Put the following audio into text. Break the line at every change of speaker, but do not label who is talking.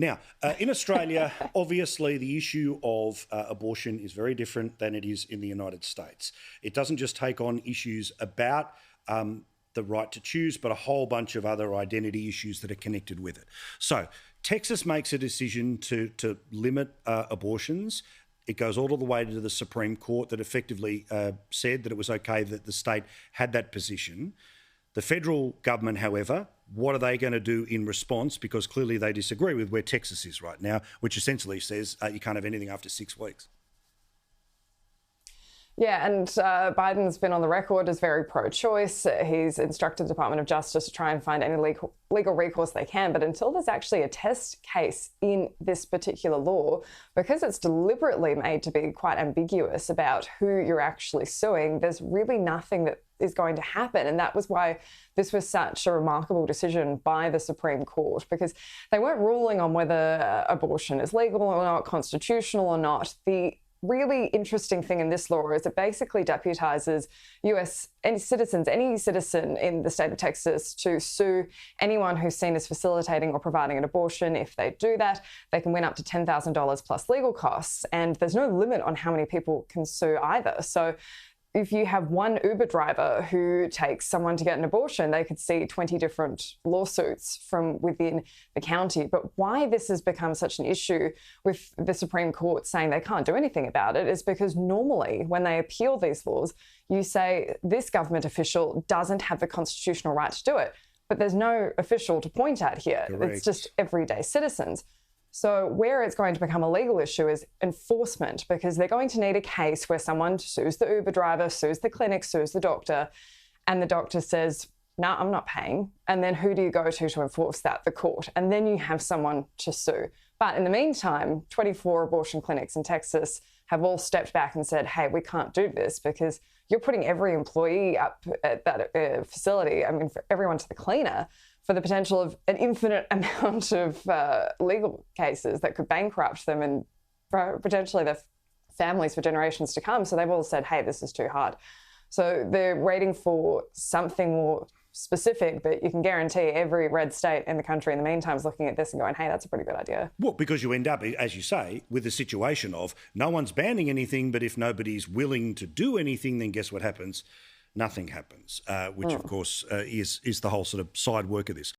Now, in Australia, obviously the issue of abortion is very different than it is in the United States. It doesn't just take on issues about the right to choose, but a whole bunch of other identity issues that are connected with it. So Texas makes a decision to limit abortions. It goes all the way to the Supreme Court that effectively said that it was okay that the state had that position. The federal government, however, what are they going to do in response? Because clearly they disagree with where Texas is right now, which essentially says you can't have anything after 6 weeks.
Yeah, and Biden's been on the record as very pro-choice. He's instructed the Department of Justice to try and find any legal recourse they can. But until there's actually a test case in this particular law, because it's deliberately made to be quite ambiguous about who you're actually suing, there's really nothing that is going to happen. And that was why this was such a remarkable decision by the Supreme Court, because they weren't ruling on whether abortion is legal or not, constitutional or not. The really interesting thing in this law is it basically deputizes any citizen in the state of Texas to sue anyone who's seen as facilitating or providing an abortion. If they do that, they can win up to $10,000 plus legal costs. And there's no limit on how many people can sue either. So if you have one Uber driver who takes someone to get an abortion, they could see 20 different lawsuits from within the county. But why this has become such an issue with the Supreme Court saying they can't do anything about it is because normally when they appeal these laws, you say this government official doesn't have the constitutional right to do it. But there's no official to point at here.
Correct.
It's just everyday citizens. So where it's going to become a legal issue is enforcement, because they're going to need a case where someone sues the Uber driver, sues the clinic, sues the doctor, and the doctor says, no, I'm not paying. And then who do you go to enforce that? The court. And then you have someone to sue. But in the meantime, 24 abortion clinics in Texas have all stepped back and said, hey, we can't do this because you're putting every employee up at that facility, for everyone to the cleaner, for the potential of an infinite amount of legal cases that could bankrupt them and potentially their families for generations to come. So they've all said, hey, this is too hard. So they're waiting for something more specific, but you can guarantee every red state in the country in the meantime is looking at this and going, hey, that's a pretty good idea.
Well, because you end up, as you say, with a situation of no one's banning anything, but if nobody's willing to do anything, then guess what happens? Nothing happens, which, of course, is the whole sort of side work of this.